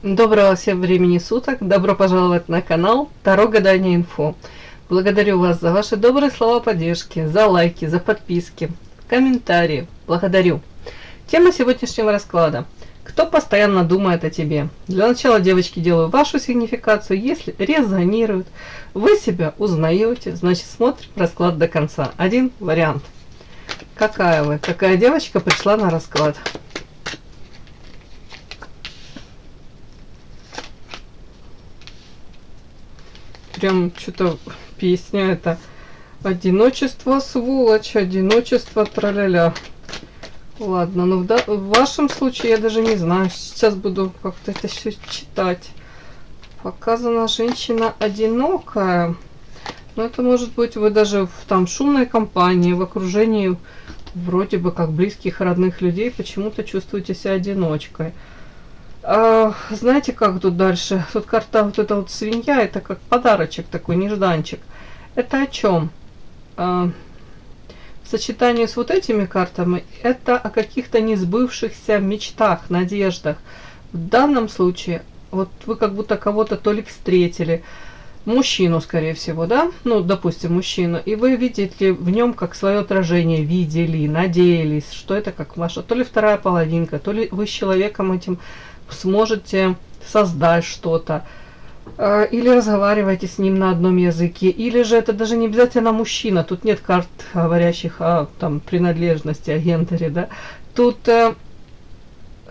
Доброго всем времени суток, добро пожаловать на канал Таро Гадание Инфо. Благодарю вас за ваши добрые слова поддержки, за лайки, за подписки, комментарии. Благодарю. Тема сегодняшнего расклада. Кто постоянно думает о тебе? Для начала, девочки, делаю вашу сигнификацию. Если резонирует, вы себя узнаете, значит смотрим расклад до конца. Один вариант. Какая вы? Какая девочка пришла на расклад? Прям что-то песня это. Одиночество, сволочь, одиночество, траля-ля. Ладно, ну в вашем случае я даже не знаю. Сейчас буду как-то это все читать. Показана женщина одинокая. Но это может быть вы даже в там шумной компании, в окружении вроде бы как близких, родных людей почему-то чувствуете себя одиночкой. Знаете, как тут дальше? Тут карта вот эта вот свинья, это как подарочек такой, нежданчик. Это о чем? В сочетании с вот этими картами, это о каких-то несбывшихся мечтах, надеждах. В данном случае, вот вы как будто кого-то то ли встретили, мужчину, скорее всего, да? Ну, допустим, мужчину. И вы видите в нем как свое отражение, видели, надеялись, что это как ваша, то ли вторая половинка, то ли вы с человеком этим сможете создать что-то, или разговариваете с ним на одном языке, или же это даже не обязательно мужчина, тут нет карт, говорящих о там принадлежности, о гендере, да, тут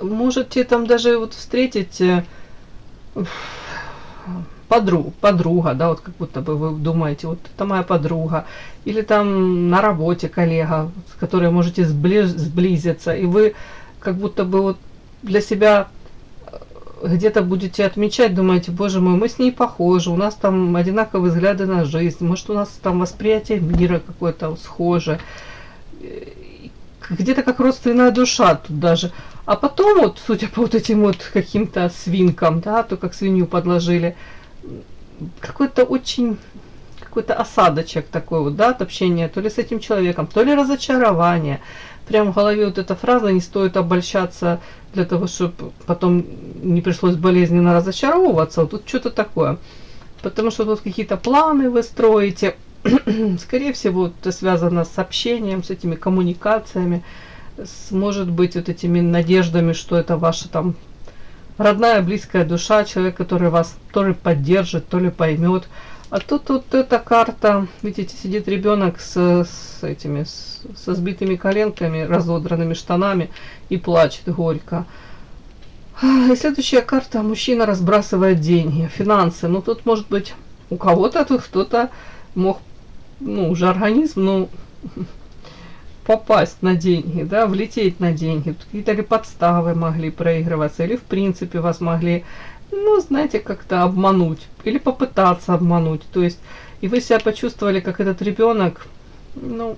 можете там даже вот встретить подруга, да, вот как будто бы вы думаете, вот это моя подруга, или там на работе коллега, с которой можете сблизиться, и вы как будто бы вот для себя где-то будете отмечать, думаете, боже мой, мы с ней похожи, у нас там одинаковые взгляды на жизнь, может у нас там восприятие мира какое-то схоже, где-то как родственная душа тут даже. А потом вот, судя по вот этим вот каким-то свинкам, да, то как свинью подложили, какой-то осадочек такой вот, да, от общения, то ли с этим человеком, то ли разочарование. Прям в голове вот эта фраза, не стоит обольщаться для того, чтобы потом не пришлось болезненно разочаровываться. Вот тут что-то такое. Потому что тут какие-то планы вы строите. Скорее всего, это связано с общением, с этими коммуникациями, может быть, вот этими надеждами, что это ваша там родная, близкая душа, человек, который вас то ли поддержит, то ли поймет. А тут вот эта карта, видите, сидит ребенок со сбитыми коленками, разодранными штанами и плачет горько. И следующая карта, мужчина разбрасывает деньги, финансы. Ну тут может быть у кого-то тут кто-то мог, ну уже организм, ну попасть на деньги, да, влететь на деньги. Какие-то ли подставы могли проигрываться, или в принципе вас могли, ну, знаете, как-то обмануть, или попытаться обмануть. То есть, и вы себя почувствовали, как этот ребенок, ну,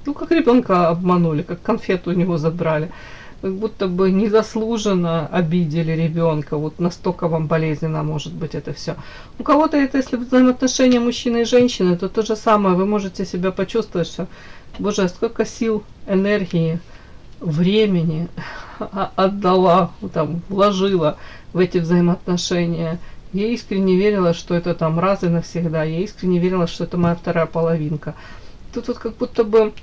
как ребенка обманули, как конфету у него забрали. Как будто бы незаслуженно обидели ребенка. Вот настолько вам болезненно может быть это все. У кого-то это, если взаимоотношения мужчины и женщины, то то же самое. Вы можете себя почувствовать, что, боже, сколько сил, энергии, времени отдала, там, вложила в эти взаимоотношения. Я искренне верила, что это там раз и навсегда. Я искренне верила, что это моя вторая половинка. Тут вот как будто бы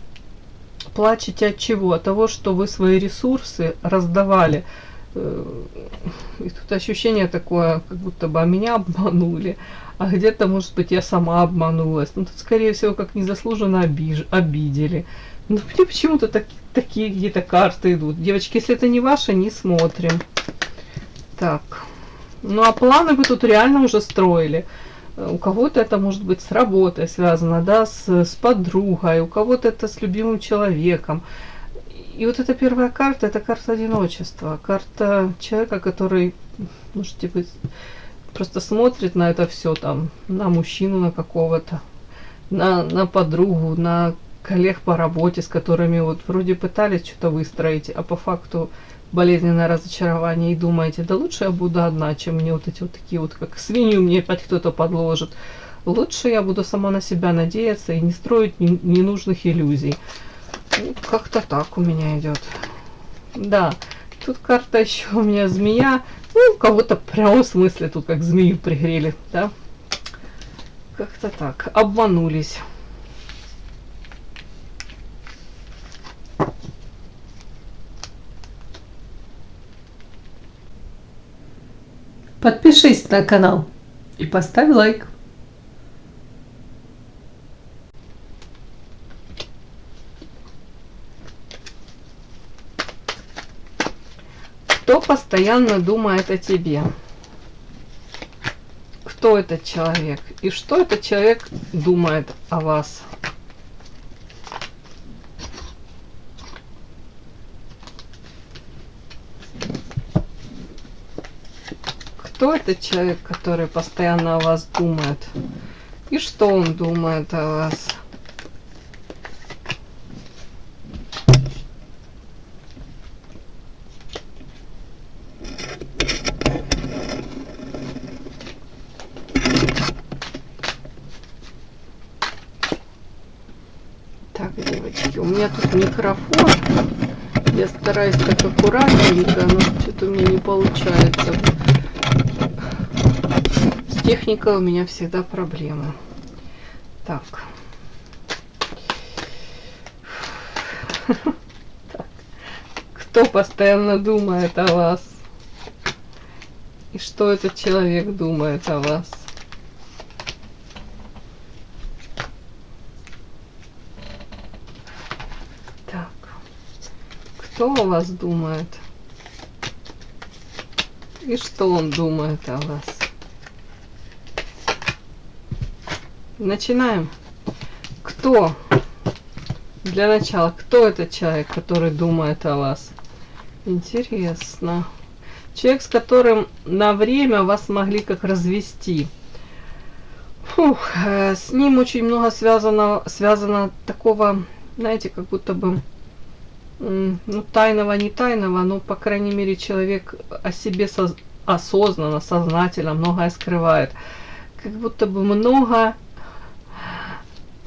плачете от чего? От того, что вы свои ресурсы раздавали. И тут ощущение такое, как будто бы меня обманули, а где-то, может быть, я сама обманулась. Ну, тут, скорее всего, как незаслуженно обидели. Но мне почему-то такие какие-то карты идут. Девочки, если это не ваше, не смотрим. Так. Ну, а планы вы тут реально уже строили. У кого-то это может быть с работой связано, да, с подругой, у кого-то это с любимым человеком. И вот эта первая карта, это карта одиночества, карта человека, который, можете быть, просто смотрит на это все там, на мужчину, на какого-то, на подругу, на коллег по работе, с которыми вот вроде пытались что-то выстроить, а по факту болезненное разочарование, и думаете, да лучше я буду одна, чем мне вот эти вот такие вот, как свинью мне опять кто-то подложит. Лучше я буду сама на себя надеяться и не строить ненужных иллюзий. Ну, как-то так у меня идет. Да, тут карта еще у меня змея. Ну, у кого-то в прямом смысле тут как змею пригрели, да? Как-то так, обманулись. Подпишись на канал и поставь лайк. Кто постоянно думает о тебе? Кто этот человек? И что этот человек думает о вас? Кто этот человек, который постоянно о вас думает? И что он думает о вас? Так, девочки, у меня тут микрофон. Я стараюсь так аккуратненько, но что-то у меня не получается. С техникой у меня всегда проблемы. Так. Так. Кто постоянно думает о вас? И что этот человек думает о вас? Так. Кто о вас думает? И что он думает о вас? Начинаем. Кто? Для начала, кто этот человек, который думает о вас? Интересно. Человек, с которым на время вас могли как развести. Фух, с ним очень много связано такого, знаете, как будто бы, ну, тайного, не тайного, но, по крайней мере, человек о себе осознанно, сознательно многое скрывает. Как будто бы много,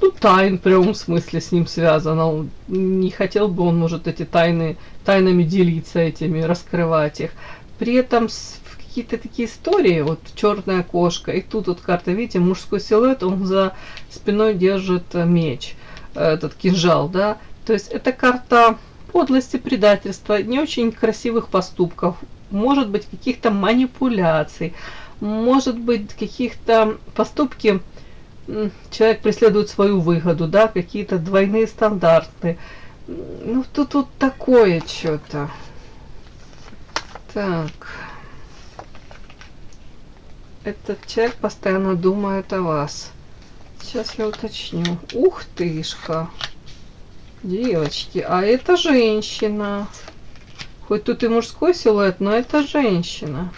ну, тайн в прямом смысле с ним связано. Не хотел бы он, может, эти тайнами делиться этими, раскрывать их. При этом какие-то такие истории, вот черная кошка, и тут вот карта, видите, мужской силуэт, он за спиной держит меч, этот кинжал, да. То есть это карта подлости, предательства, не очень красивых поступков, может быть, каких-то манипуляций, может быть, каких-то поступки, человек преследует свою выгоду, да, какие-то двойные стандарты. Ну, тут вот такое что-то. Так. Этот человек постоянно думает о вас. Сейчас я уточню. Ух тышка. Девочки, а это женщина. Хоть тут и мужской силуэт, но это женщина.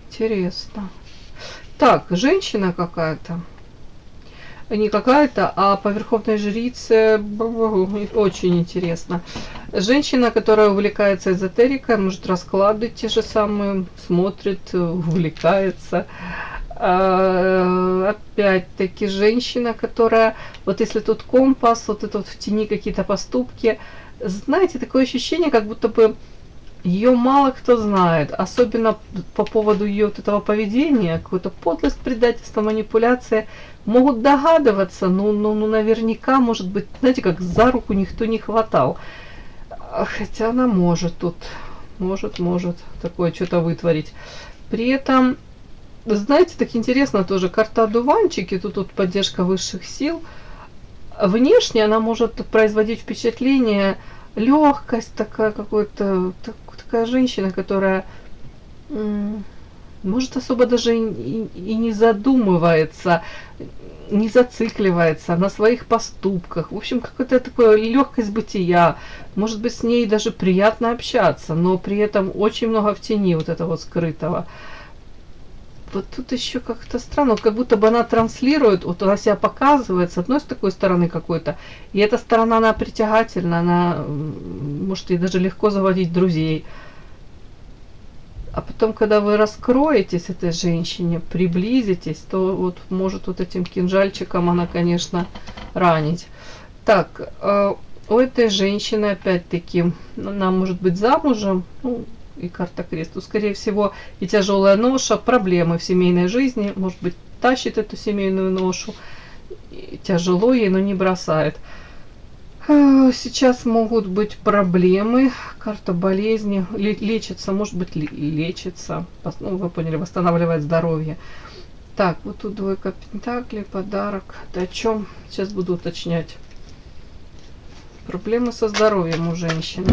Интересно. Так, женщина какая-то. Не какая-то, а по верховной жрице. Очень интересно. Женщина, которая увлекается эзотерикой, может, расклады те же самые, смотрит, увлекается. Опять-таки женщина, которая, вот если тут компас, вот это вот в тени какие-то поступки, знаете, такое ощущение, как будто бы ее мало кто знает, особенно по поводу ее вот этого поведения, какую-то подлость, предательство, манипуляция. Могут догадываться, но наверняка, может быть, знаете, как за руку никто не хватал. Хотя она может тут, может такое что-то вытворить. При этом, знаете, так интересно тоже, карта одуванчики, тут поддержка высших сил. Внешне она может производить впечатление, легкость такая, какой-то, такая женщина, которая может особо даже и не задумывается, не зацикливается на своих поступках. В общем, какая-то такая легкость бытия. Может быть, с ней даже приятно общаться, но при этом очень много в тени вот этого скрытого. Вот тут еще как-то странно, как будто бы она транслирует, вот она себя показывает с одной, с такой стороны какой-то, и эта сторона, она притягательна, она может ей даже легко заводить друзей. А потом, когда вы раскроетесь этой женщине, приблизитесь, то вот может вот этим кинжальчиком она, конечно, ранить. Так, у этой женщины, опять-таки, она может быть замужем, ну, и карта крест, то, скорее всего, и тяжелая ноша, проблемы в семейной жизни, может быть, тащит эту семейную ношу, и тяжело ей, но не бросает. Сейчас могут быть проблемы, карта болезни, лечится, может быть, лечится, ну, вы поняли, восстанавливает здоровье. Так, вот тут двойка пентаклей, подарок. Это о чем? Сейчас буду уточнять. Проблемы со здоровьем у женщины.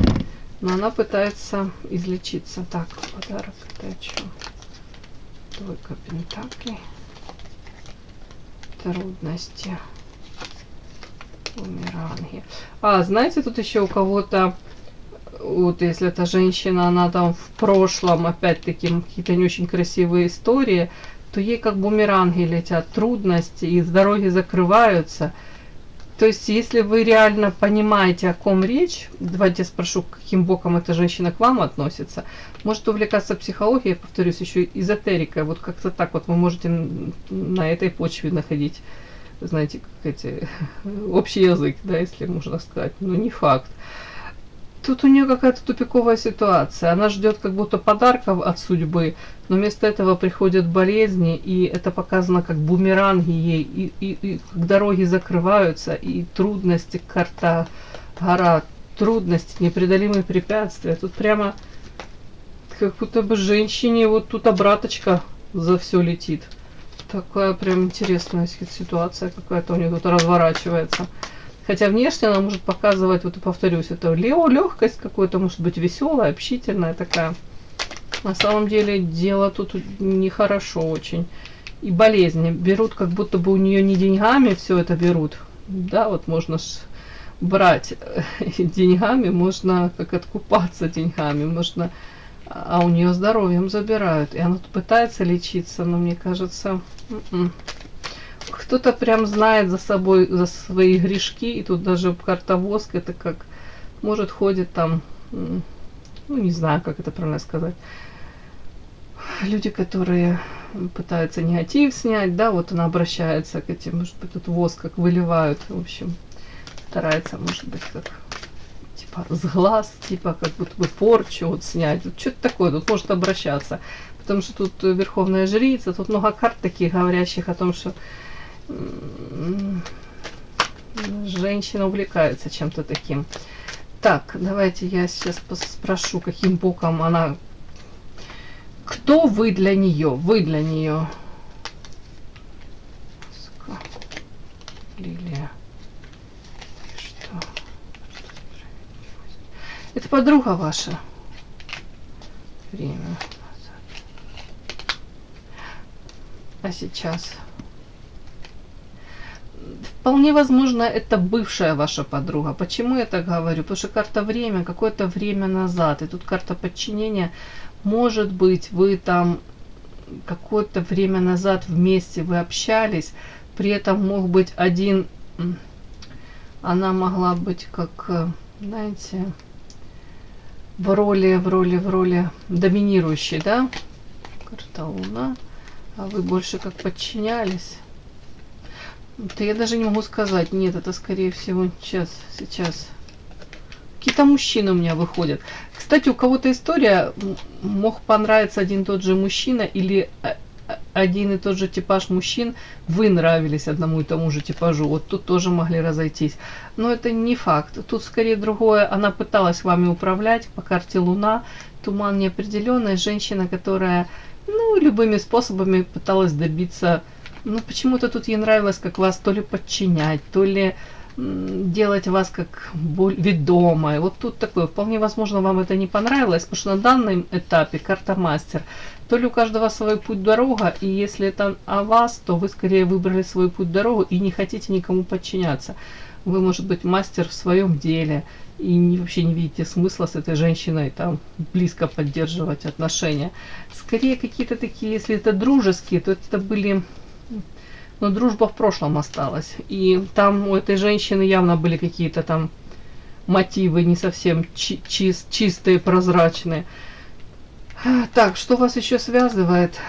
Но она пытается излечиться. Так, подарок это о чем? Двойка пентаклей. Трудности. Бумеранги. Знаете, тут еще у кого-то, вот если эта женщина, она там в прошлом, опять-таки, какие-то не очень красивые истории, то ей как бумеранги летят, трудности, и дороги закрываются. То есть, если вы реально понимаете, о ком речь, давайте спрошу, каким боком эта женщина к вам относится, может увлекаться психологией, повторюсь, еще эзотерикой, вот как-то так вот вы можете на этой почве находить, знаете, как эти, общий язык, да, если можно сказать, но не факт. Тут у нее какая-то тупиковая ситуация. Она ждет как будто подарков от судьбы, но вместо этого приходят болезни, и это показано как бумеранги ей, и дороги закрываются, и трудности, карта гора, трудности, непреодолимые препятствия. Тут прямо как будто бы женщине вот тут обраточка за все летит. Такая прям интересная ситуация какая-то у нее тут разворачивается. Хотя внешне она может показывать, вот и повторюсь, это легкость какой-то, может быть, веселая, общительная такая. На самом деле дело тут нехорошо очень. И болезни берут, как будто бы у нее не деньгами все это берут. Да, вот можно брать деньгами, можно как откупаться деньгами, можно, а у нее здоровьем забирают. И она тут пытается лечиться, но мне кажется, кто-то прям знает за собой, за свои грешки, и тут даже карта воск, это как, может, ходит там, ну, не знаю, как это правильно сказать, люди, которые пытаются негатив снять, да, вот она обращается к этим, может быть, тут воск как выливают, в общем, старается, может быть, как, типа, с глаз, типа, как будто бы порчу вот снять, вот что-то такое, тут может обращаться, потому что тут верховная жрица, тут много карт таких, говорящих о том, что женщина увлекается чем-то таким. Так, давайте я сейчас спрошу, каким боком она... Кто вы для нее? Вы для нее. Лилия. Что? Это подруга ваша. Время. А сейчас... Вполне возможно, это бывшая ваша подруга. Почему я так говорю? Потому что карта время, какое-то время назад. И тут карта подчинения. Может быть, вы там какое-то время назад вместе вы общались. При этом мог быть один... Она могла быть как, знаете, в роли доминирующей, да? Карта Луна. А вы больше как подчинялись. Да я даже не могу сказать. Нет, это скорее всего сейчас. Какие-то мужчины у меня выходят. Кстати, у кого-то история мог понравиться один и тот же мужчина или один и тот же типаж мужчин. Вы нравились одному и тому же типажу. Вот тут тоже могли разойтись. Но это не факт. Тут скорее другое. Она пыталась вами управлять по карте Луна. Туман неопределенный. Женщина, которая, ну, любыми способами пыталась добиться... Ну, почему-то тут ей нравилось, как вас то ли подчинять, то ли делать вас как ведомой. Вот тут такое. Вполне возможно, вам это не понравилось, потому что на данном этапе карта мастер. То ли у каждого свой путь-дорога, и если это о вас, то вы скорее выбрали свой путь-дорогу и не хотите никому подчиняться. Вы, может быть, мастер в своем деле и вообще не видите смысла с этой женщиной там близко поддерживать отношения. Скорее какие-то такие, если это дружеские, то это были... Но дружба в прошлом осталась. И там у этой женщины явно были какие-то там мотивы не совсем чистые, прозрачные. Так, что вас еще связывает?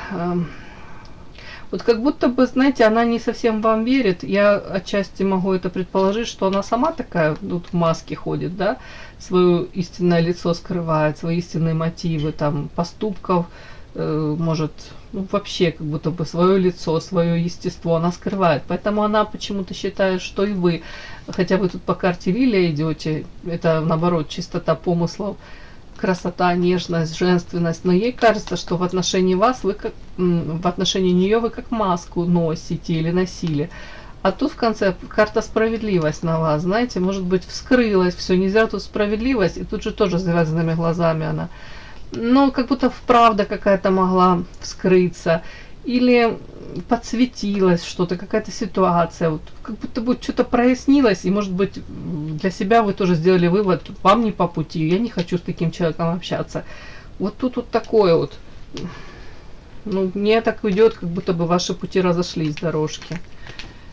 Вот как будто бы, знаете, она не совсем вам верит. Я отчасти могу это предположить, что она сама такая тут в маске ходит, да, свое истинное лицо скрывает, свои истинные мотивы, там, поступков, может, ну, вообще как будто бы свое лицо, свое естество она скрывает. Поэтому она почему-то считает, что и вы, хотя вы тут по карте Лилия идете, это наоборот чистота помыслов, красота, нежность, женственность, но ей кажется, что в отношении вас вы как, в отношении нее вы как маску носите или носили. А тут в конце карта справедливость на вас, знаете, может быть вскрылась, все, нельзя тут справедливость, и тут же тоже с завязанными глазами она. Но как будто правда какая-то могла вскрыться, или подсветилось что-то, какая-то ситуация, вот, как будто бы что-то прояснилось, и, может быть, для себя вы тоже сделали вывод, вам не по пути, я не хочу с таким человеком общаться. Вот тут вот такое вот, ну, мне так идет, как будто бы ваши пути разошлись, дорожки.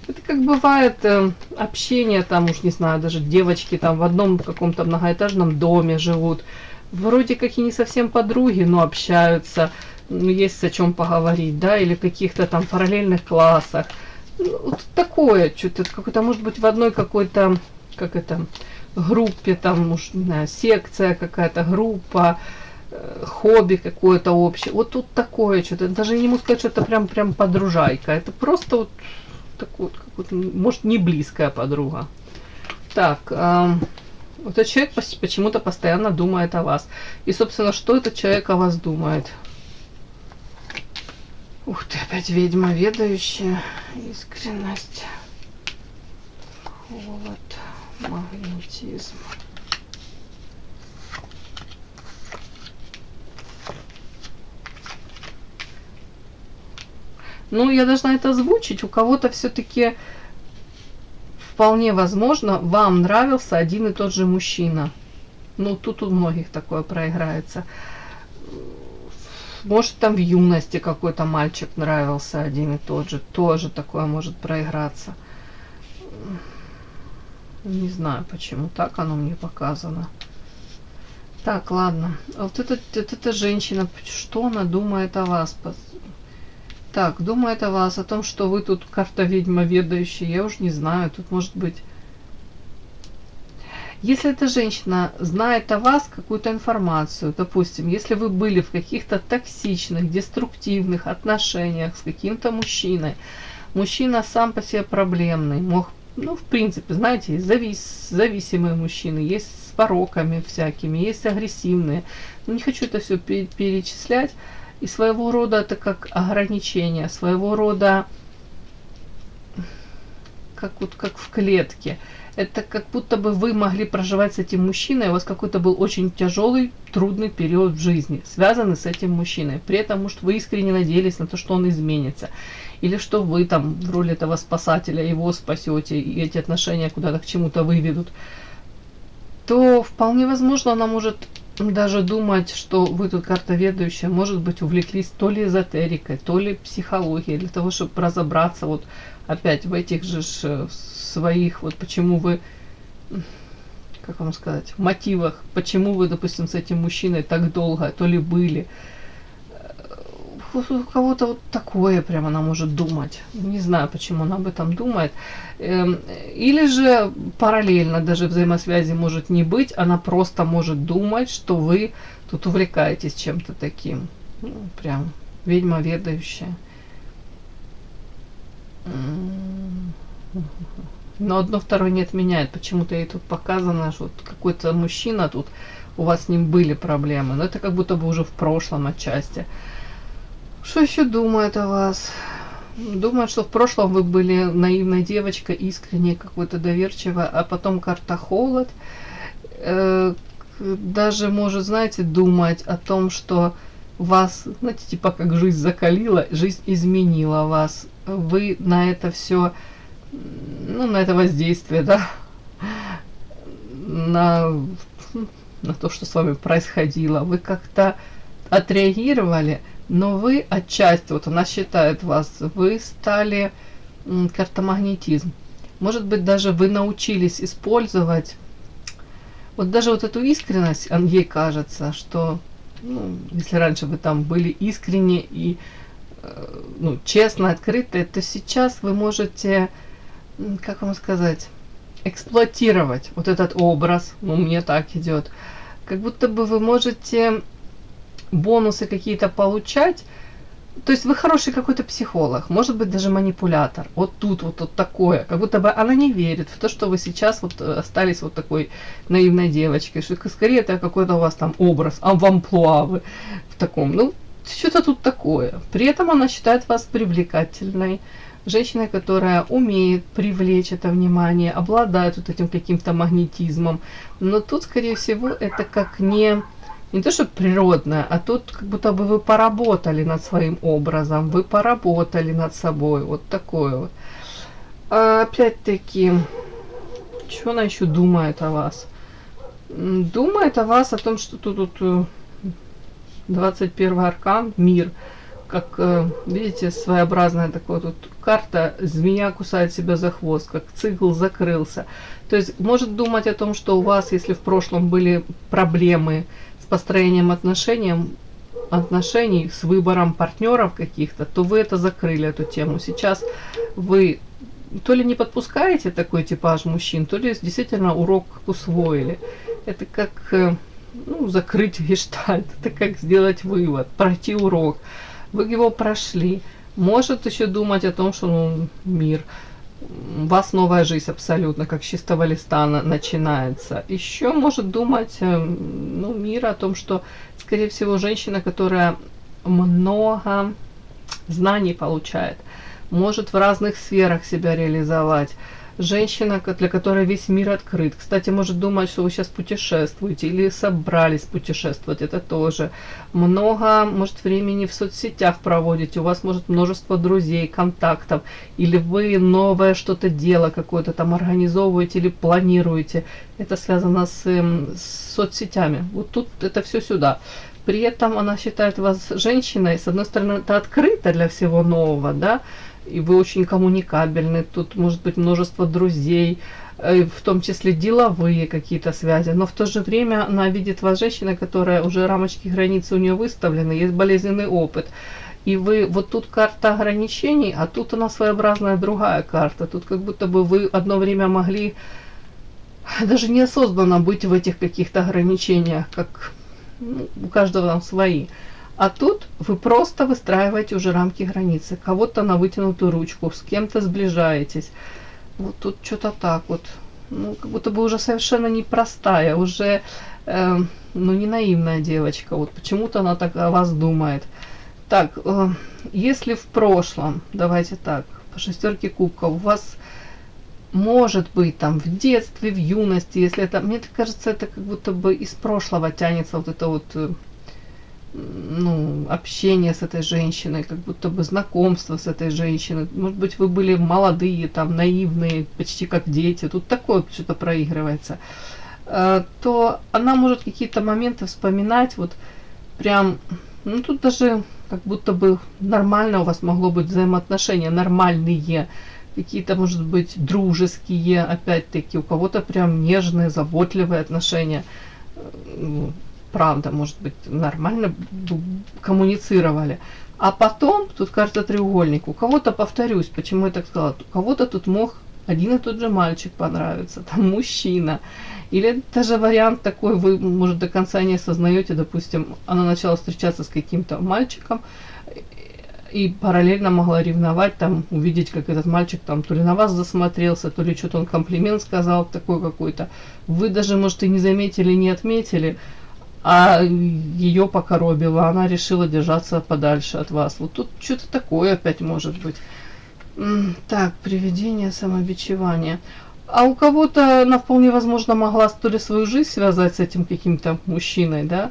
Это как бывает общение, там уж не знаю, даже девочки там в одном каком-то многоэтажном доме живут, вроде как и не совсем подруги, но общаются, есть о чем поговорить, да, или в каких-то там параллельных классах. Ну, вот такое, что-то какое-то, может быть, в одной какой-то, как это, группе, там, может, не знаю, секция какая-то, группа, хобби какое-то общее. Вот тут такое что-то, даже не могу сказать, что это прям подружайка, это просто вот такой, вот, может, не близкая подруга. Так, вот этот человек почему-то постоянно думает о вас. И, собственно, что этот человек о вас думает? Ух ты, опять ведьма ведающая. Искренность. Холод. Магнетизм. Ну, я должна это озвучить. У кого-то все-таки вполне возможно, вам нравился один и тот же мужчина. Ну, тут у многих такое проиграется. Может, там в юности какой-то мальчик нравился один и тот же. Тоже такое может проиграться. Не знаю, почему так оно мне показано. Так, ладно. Вот эта женщина, что она думает о вас? Так, думает о вас, о том, что вы тут карта ведьма ведающая. Я уж не знаю, тут может быть... Если эта женщина знает о вас какую-то информацию, допустим, если вы были в каких-то токсичных, деструктивных отношениях с каким-то мужчиной, мужчина сам по себе проблемный, мог, ну, в принципе, знаете, есть зависимые мужчины, есть с пороками всякими, есть агрессивные. Ну, не хочу это все перечислять. И своего рода это как ограничение, своего рода как вот как в клетке. Это как будто бы вы могли проживать с этим мужчиной, у вас какой-то был очень тяжелый, трудный период в жизни, связанный с этим мужчиной. При этом, может, вы искренне надеялись на то, что он изменится. Или что вы там в роли этого спасателя его спасете, и эти отношения куда-то к чему-то выведут. То вполне возможно, она может даже думать, что вы тут картоведающая, может быть, увлеклись то ли эзотерикой, то ли психологией, для того, чтобы разобраться вот опять в этих же своих, вот почему вы, как вам сказать, мотивах, почему вы, допустим, с этим мужчиной так долго, то ли были. У кого-то вот такое прямо она может думать. Не знаю, почему она об этом думает. Или же параллельно даже взаимосвязи может не быть. Она просто может думать, что вы тут увлекаетесь чем-то таким. Ну, прям ведьма ведающая. Но одно второе не отменяет. Почему-то ей тут показано, что вот какой-то мужчина тут, у вас с ним были проблемы. Но это как будто бы уже в прошлом отчасти. Что еще думает о вас? Думает, что в прошлом вы были наивной девочкой, искренней, какой-то доверчивой, а потом карта холод. Даже может, знаете, думать о том, что вас, знаете, типа как жизнь закалила, жизнь изменила вас. Вы на это все, ну, на это воздействие, да, на то, что с вами происходило, вы как-то отреагировали, но вы отчасти, вот она считает вас, вы стали картомагнетизм. Может быть, даже вы научились использовать вот даже вот эту искренность, ей кажется, что, ну, если раньше вы там были искренне и ну, честно, открытые, то сейчас вы можете, как вам сказать, эксплуатировать вот этот образ, ну, мне так идет, как будто бы вы можете бонусы какие-то получать. То есть вы хороший какой-то психолог, может быть, даже манипулятор. Вот тут вот такое. Как будто бы она не верит в то, что вы сейчас вот остались вот такой наивной девочкой. Что скорее это какой-то у вас там образ, в амплуа вы в таком. Ну, что-то тут такое. При этом она считает вас привлекательной. Женщиной, которая умеет привлечь это внимание, обладает вот этим каким-то магнетизмом. Но тут, скорее всего, это как не то, что природное, а тут как будто бы вы поработали над своим образом, вы поработали над собой, вот такое вот. А опять-таки, что она еще думает о вас? Думает о вас, о том, что тут 21 аркан, мир, как, видите, своеобразная такая тут карта, змея кусает себя за хвост, как цикл закрылся. То есть может думать о том, что у вас, если в прошлом были проблемы построением отношений, с выбором партнеров каких-то, то вы это закрыли, эту тему. Сейчас вы то ли не подпускаете такой типаж мужчин, то ли действительно урок усвоили. Это как закрыть гештальт, это как сделать вывод, пройти урок. Вы его прошли. Может еще думать о том, что мир, у вас новая жизнь абсолютно, как с чистого листа начинается. Еще может думать, мир о том, что, скорее всего, женщина, которая много знаний получает, может в разных сферах себя реализовать. Женщина, для которой весь мир открыт. Кстати, может думать, что вы сейчас путешествуете или собрались путешествовать. Это тоже. Много, может, времени в соцсетях проводите. У вас, может, множество друзей, контактов. Или вы новое что-то дело какое-то там организовываете или планируете. Это связано с соцсетями. Вот тут это все сюда. При этом она считает вас женщиной. С одной стороны, это открыто для всего нового, да, и вы очень коммуникабельны, тут может быть множество друзей, в том числе деловые какие-то связи, но в то же время она видит вас женщиной, которая уже рамочки, границы у нее выставлены, есть болезненный опыт. И вы, вот тут карта ограничений, а тут она своеобразная другая карта. Тут как будто бы вы одно время могли даже неосознанно быть в этих каких-то ограничениях, как у каждого там свои. А тут вы просто выстраиваете уже рамки границы. Кого-то на вытянутую ручку, с кем-то сближаетесь. Вот тут что-то так вот. Как будто бы уже совершенно непростая, уже не наивная девочка. Вот почему-то она так о вас думает. Так, если в прошлом, давайте так, по шестерке кубков, у вас может быть там в детстве, в юности, если это, мне кажется, это как будто бы из прошлого тянется вот это вот общение с этой женщиной, как будто бы знакомство с этой женщиной. Может быть, вы были молодые, там, наивные, почти как дети. Тут такое вот что-то проигрывается. То она может какие-то моменты вспоминать, вот прям, тут даже как будто бы нормально у вас могло быть взаимоотношения, нормальные, какие-то, может быть, дружеские, опять-таки, у кого-то прям нежные, заботливые отношения. Правда, может быть, нормально коммуницировали. А потом, тут карта треугольник, у кого-то, повторюсь, почему я так сказала, у кого-то тут мог один и тот же мальчик понравиться, там мужчина. Или даже вариант такой, вы, может, до конца не осознаете, допустим, она начала встречаться с каким-то мальчиком, и параллельно могла ревновать, там, увидеть, как этот мальчик там то ли на вас засмотрелся, то ли что-то он комплимент сказал такой какой-то. Вы даже, может, и не заметили, не отметили, а ее покоробило, она решила держаться подальше от вас. Вот тут что-то такое опять может быть. Так, приведение, самобичевание. А у кого-то она вполне возможно могла то ли свою жизнь связать с этим каким-то мужчиной, да,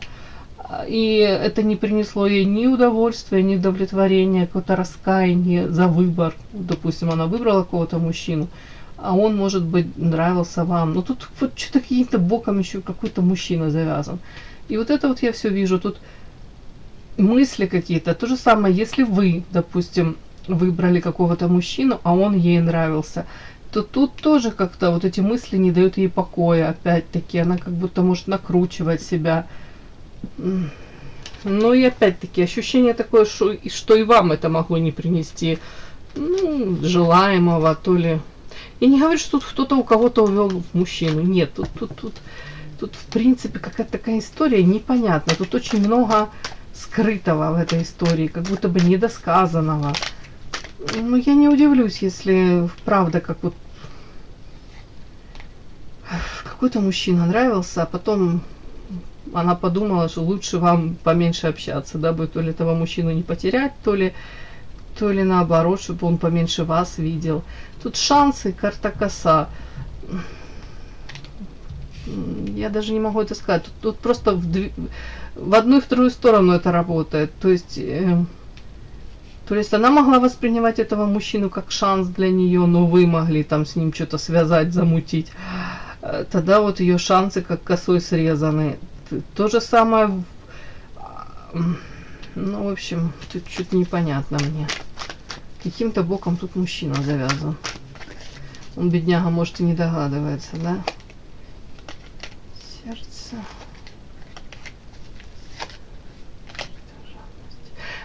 и это не принесло ей ни удовольствия, ни удовлетворения, какое-то раскаяние за выбор. Допустим, она выбрала какого-то мужчину, а он, может быть, нравился вам. Но тут вот что-то каким-то боком еще какой-то мужчина завязан. И вот это вот я все вижу. Тут мысли какие-то. То же самое, если вы, допустим, выбрали какого-то мужчину, а он ей нравился, то тут тоже как-то вот эти мысли не дают ей покоя. Опять-таки, она как будто может накручивать себя. Но и опять-таки ощущение такое, что и вам это могло не принести, ну, желаемого, то ли. Я не говорю, что тут кто-то у кого-то увел мужчину. Нет, тут в принципе какая-то такая история непонятная. Тут очень много скрытого в этой истории, как будто бы недосказанного. Ну, я не удивлюсь, если правда, как вот какой-то мужчина нравился, а потом она подумала, что лучше вам поменьше общаться, дабы то ли этого мужчину не потерять, то ли наоборот, чтобы он поменьше вас видел. Тут шансы, карта коса. Я даже не могу это сказать. Тут просто в одну и вторую сторону это работает. То есть она могла воспринимать этого мужчину как шанс для нее, но вы могли там с ним что-то связать, замутить. Тогда вот ее шансы как косой срезаны. То же самое, ну, в общем, тут что-то непонятно мне. Каким-то боком тут мужчина завязан. Он, бедняга, может и не догадывается, да? Сердце.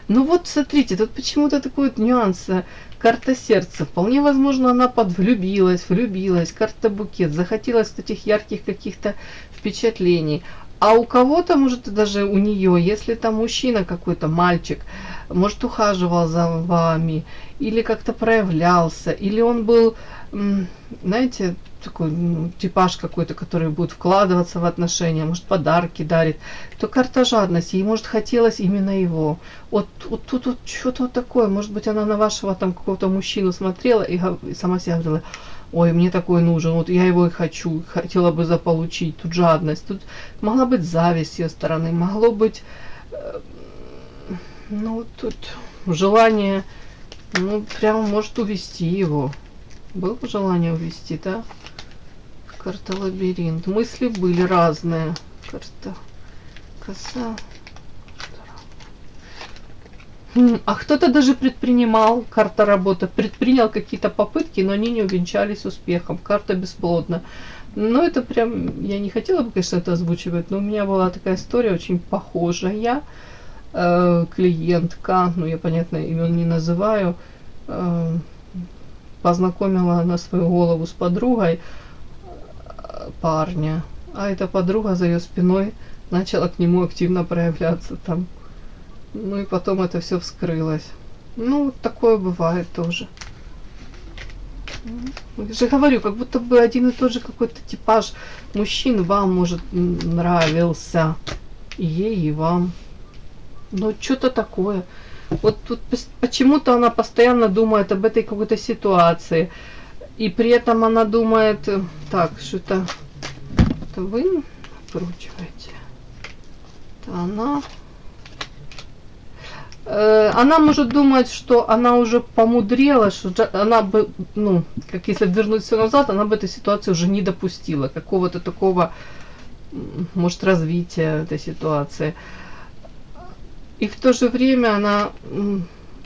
Ну вот, смотрите, тут почему-то такой вот нюанс. Карта сердца. Вполне возможно, она влюбилась. Карта букет. Захотелось этих ярких каких-то впечатлений. А у кого-то, может, даже у нее, если там мужчина какой-то, мальчик, может, ухаживал за вами, или как-то проявлялся, или он был, знаете, такой типаж какой-то, который будет вкладываться в отношения, может, подарки дарит, то карта жадности, ей, может, хотелось именно его. Вот тут вот что-то такое, может быть, она на вашего там какого-то мужчину смотрела и сама себе говорила: ой, мне такой нужен, вот я его и хочу, хотела бы заполучить. Тут жадность, тут могла быть зависть с ее стороны, могло быть, ну, тут желание, ну, прямо может увести его. Было желание увести, да? Карта лабиринт. Мысли были разные. Карта коса. А кто-то даже предпринимал, карта работа, предпринял какие-то попытки, но они не увенчались успехом. Карта бесплодна. Ну, это прям, я не хотела бы, конечно, это озвучивать, но у меня была такая история очень похожая. Клиентка, ну, я, понятно, имен не называю, познакомила на свою голову с подругой парня, а эта подруга за ее спиной начала к нему активно проявляться там. Ну и потом это все вскрылось. Ну, такое бывает тоже. Я же говорю, как будто бы один и тот же какой-то типаж мужчин вам, может, нравился. И ей, и вам. Но что-то такое. Вот тут почему-то она постоянно думает об этой какой-то ситуации. И при этом она думает, так, что-то вы накручиваете. Она может думать, что она уже помудрела, что она бы, ну, как если вернуть все назад, она бы этой ситуации уже не допустила, какого-то такого, может, развития этой ситуации. И в то же время она,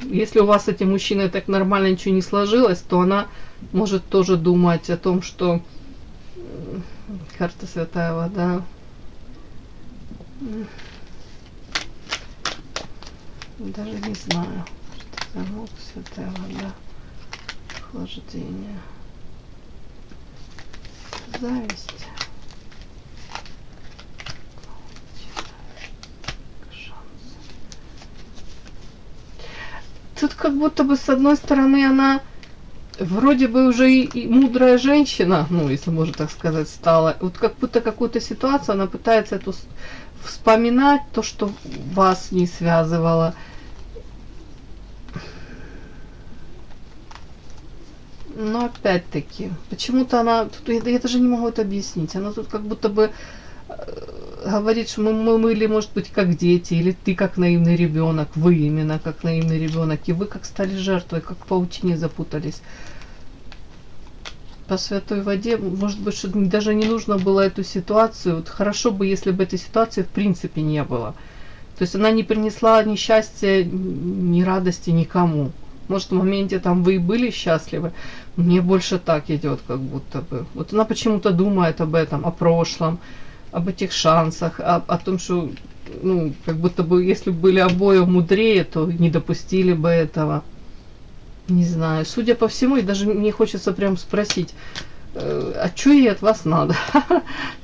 если у вас с этим мужчиной так нормально ничего не сложилось, то она может тоже думать о том, что карта святая вода. Даже не знаю. Замок, святая вода. Охлаждение. Зависть. Тут как будто бы с одной стороны она вроде бы уже и мудрая женщина, ну, если можно так сказать, стала. Вот как будто какую-то ситуацию она пытается эту вспоминать, то, что вас не связывало. Но опять-таки, почему-то она, тут, я даже не могу это объяснить, она тут как будто бы говорит, что мы были, может быть, как дети, или ты как наивный ребенок, вы именно как наивный ребенок, и вы как стали жертвой, как в паутине запутались. По святой воде, может быть, что даже не нужно было эту ситуацию, вот хорошо бы, если бы этой ситуации в принципе не было. То есть она не принесла ни счастья, ни радости никому. Может, в моменте там вы и были счастливы, мне больше так идет, как будто бы. Вот она почему-то думает об этом, о прошлом, об этих шансах, о том, что ну, как будто бы, если бы были обои мудрее, то не допустили бы этого. Не знаю, судя по всему, и даже мне хочется прям спросить, а что ей от вас надо?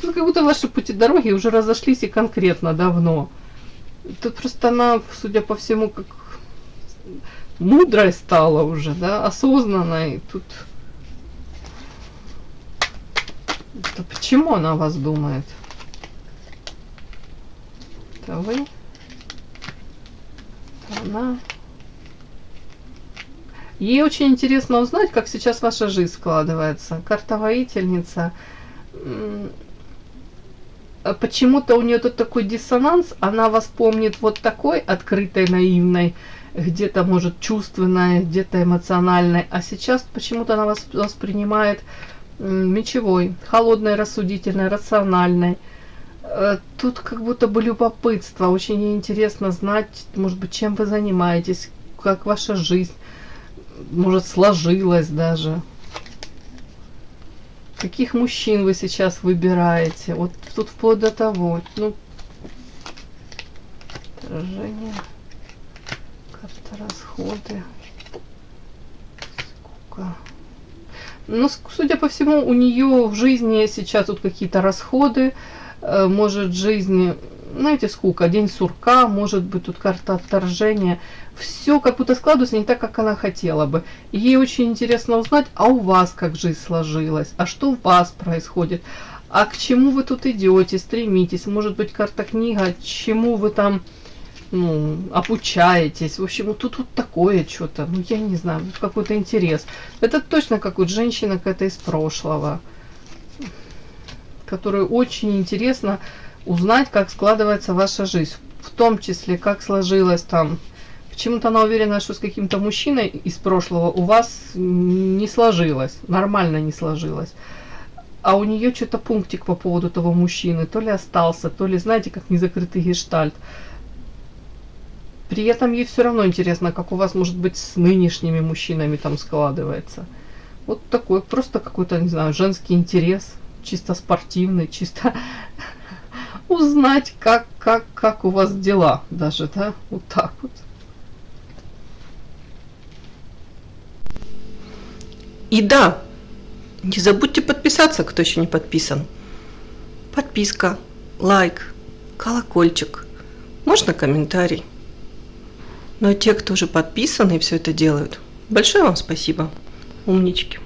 Тут как будто ваши пути дороги уже разошлись и конкретно давно. Тут просто она, судя по всему, как мудрой стала уже, да, осознанной. Тут... Да почему она о вас думает? Это вы? Это она? Ей очень интересно узнать, как сейчас ваша жизнь складывается. Карта воительница. Почему-то у нее тут такой диссонанс. Она вас помнит вот такой, открытой, наивной, где-то, может, чувственной, где-то эмоциональной. А сейчас почему-то она вас воспринимает мечевой, холодной, рассудительной, рациональной. Тут как будто бы любопытство. Очень интересно знать, может быть, чем вы занимаетесь, как ваша жизнь, может, сложилась даже. Каких мужчин вы сейчас выбираете? Вот тут вплоть до того. Ну, отражение, карта расходы, скука. Ну, судя по всему, у нее в жизни сейчас тут какие-то расходы. Может, жизнь, знаете, скука, день сурка, может быть, тут карта отторжения. Все как будто складывается не так, как она хотела бы. И ей очень интересно узнать, а у вас как жизнь сложилась, а что у вас происходит, а к чему вы тут идете, стремитесь. Может быть, карта книга, чему вы там, ну, обучаетесь. В общем, тут вот такое что-то, ну, я не знаю, какой-то интерес. Это точно как вот женщина какая-то из прошлого, которой очень интересно узнать, как складывается ваша жизнь. В том числе, как сложилась там. Почему-то она уверена, что с каким-то мужчиной из прошлого у вас не сложилось, нормально не сложилось. А у нее что-то пунктик по поводу того мужчины, то ли остался, то ли, знаете, как незакрытый гештальт. При этом ей все равно интересно, как у вас, может быть, с нынешними мужчинами там складывается. Вот такой, просто какой-то, не знаю, женский интерес, чисто спортивный, чисто узнать, как у вас дела даже, да, вот так вот. И да, не забудьте подписаться, кто еще не подписан. Подписка, лайк, колокольчик, можно комментарий. Но те, кто уже подписаны и все это делают, большое вам спасибо, умнички.